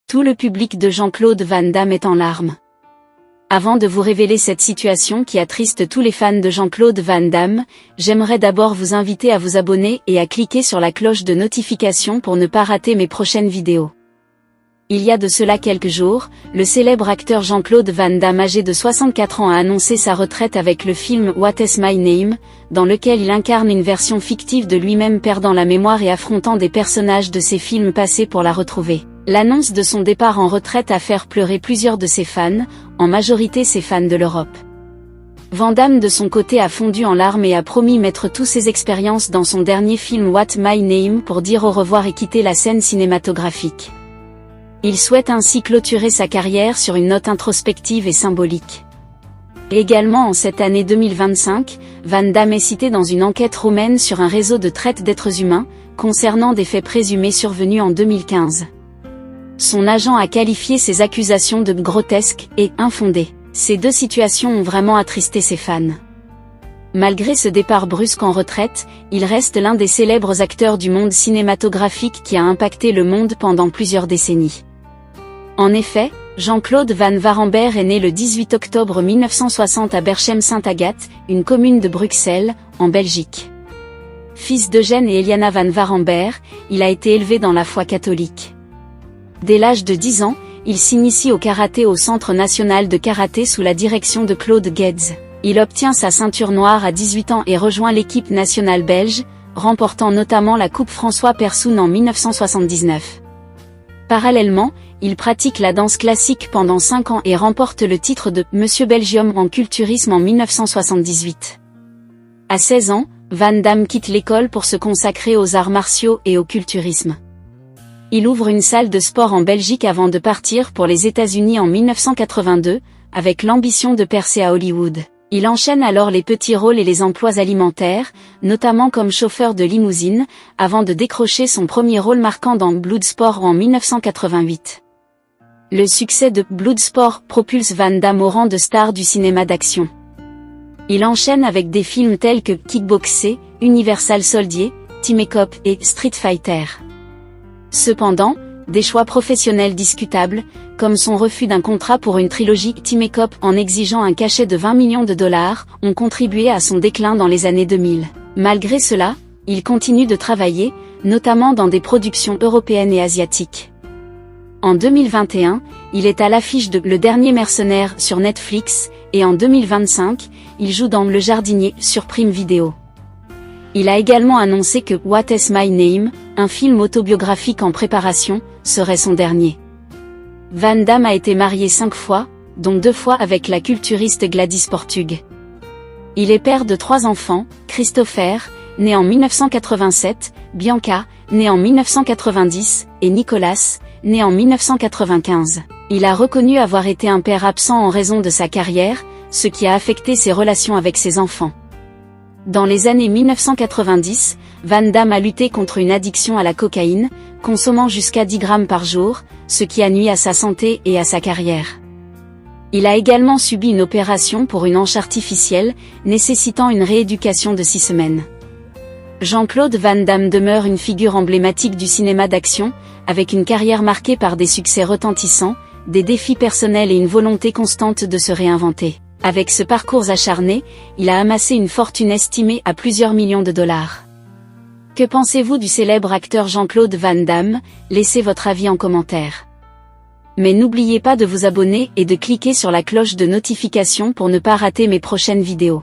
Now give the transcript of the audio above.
Tout le public de Jean-Claude Van Damme est en larmes. Avant de vous révéler cette situation qui attriste tous les fans de Jean-Claude Van Damme, j'aimerais d'abord vous inviter à vous abonner et à cliquer sur la cloche de notification pour ne pas rater mes prochaines vidéos. Il y a de cela quelques jours, le célèbre acteur Jean-Claude Van Damme âgé de 64 ans a annoncé sa retraite avec le film What is my name, dans lequel il incarne une version fictive de lui-même perdant la mémoire et affrontant des personnages de ses films passés pour la retrouver. L'annonce de son départ en retraite a fait pleurer plusieurs de ses fans, en majorité ses fans de l'Europe. Van Damme de son côté a fondu en larmes et a promis mettre toutes ses expériences dans son dernier film What My Name pour dire au revoir et quitter la scène cinématographique. Il souhaite ainsi clôturer sa carrière sur une note introspective et symbolique. Également en cette année 2025, Van Damme est cité dans une enquête roumaine sur un réseau de traite d'êtres humains, concernant des faits présumés survenus en 2015. Son agent a qualifié ces accusations de grotesques et infondées. Ces deux situations ont vraiment attristé ses fans. Malgré ce départ brusque en retraite, il reste l'un des célèbres acteurs du monde cinématographique qui a impacté le monde pendant plusieurs décennies. En effet, Jean-Claude Van Waremberg est né le 18 octobre 1960 à Berchem-Sainte-Agathe, une commune de Bruxelles, en Belgique. Fils d'Eugène et Eliana Van Waremberg, il a été élevé dans la foi catholique. Dès l'âge de 10 ans, il s'initie au karaté au Centre national de karaté sous la direction de Claude Guedz. Il obtient sa ceinture noire à 18 ans et rejoint l'équipe nationale belge, remportant notamment la Coupe François Perssoun en 1979. Parallèlement, il pratique la danse classique pendant 5 ans et remporte le titre de Monsieur Belgium en culturisme en 1978. À 16 ans, Van Damme quitte l'école pour se consacrer aux arts martiaux et au culturisme. Il ouvre une salle de sport en Belgique avant de partir pour les États-Unis en 1982, avec l'ambition de percer à Hollywood. Il enchaîne alors les petits rôles et les emplois alimentaires, notamment comme chauffeur de limousine, avant de décrocher son premier rôle marquant dans Bloodsport en 1988. Le succès de Bloodsport propulse Van Damme au rang de star du cinéma d'action. Il enchaîne avec des films tels que Kickboxer, Universal Soldier, Time Cop et Street Fighter. Cependant, des choix professionnels discutables, comme son refus d'un contrat pour une trilogie Time Cop en exigeant un cachet de 20 millions de dollars, ont contribué à son déclin dans les années 2000. Malgré cela, il continue de travailler, notamment dans des productions européennes et asiatiques. En 2021, il est à l'affiche de Le Dernier Mercenaire sur Netflix, et en 2025, il joue dans Le Jardinier sur Prime Video. Il a également annoncé que What is my name, un film autobiographique en préparation, serait son dernier. Van Damme a été marié 5 fois, dont 2 fois avec la culturiste Gladys Portug. Il est père de 3 enfants, Christopher, né en 1987, Bianca, né en 1990, et Nicolas, né en 1995. Il a reconnu avoir été un père absent en raison de sa carrière, ce qui a affecté ses relations avec ses enfants. Dans les années 1990, Van Damme a lutté contre une addiction à la cocaïne, consommant jusqu'à 10 grammes par jour, ce qui a nui à sa santé et à sa carrière. Il a également subi une opération pour une hanche artificielle, nécessitant une rééducation de 6 semaines. Jean-Claude Van Damme demeure une figure emblématique du cinéma d'action, avec une carrière marquée par des succès retentissants, des défis personnels et une volonté constante de se réinventer. Avec ce parcours acharné, il a amassé une fortune estimée à plusieurs millions de dollars. Que pensez-vous du célèbre acteur Jean-Claude Van Damme? Laissez votre avis en commentaire. Mais n'oubliez pas de vous abonner et de cliquer sur la cloche de notification pour ne pas rater mes prochaines vidéos.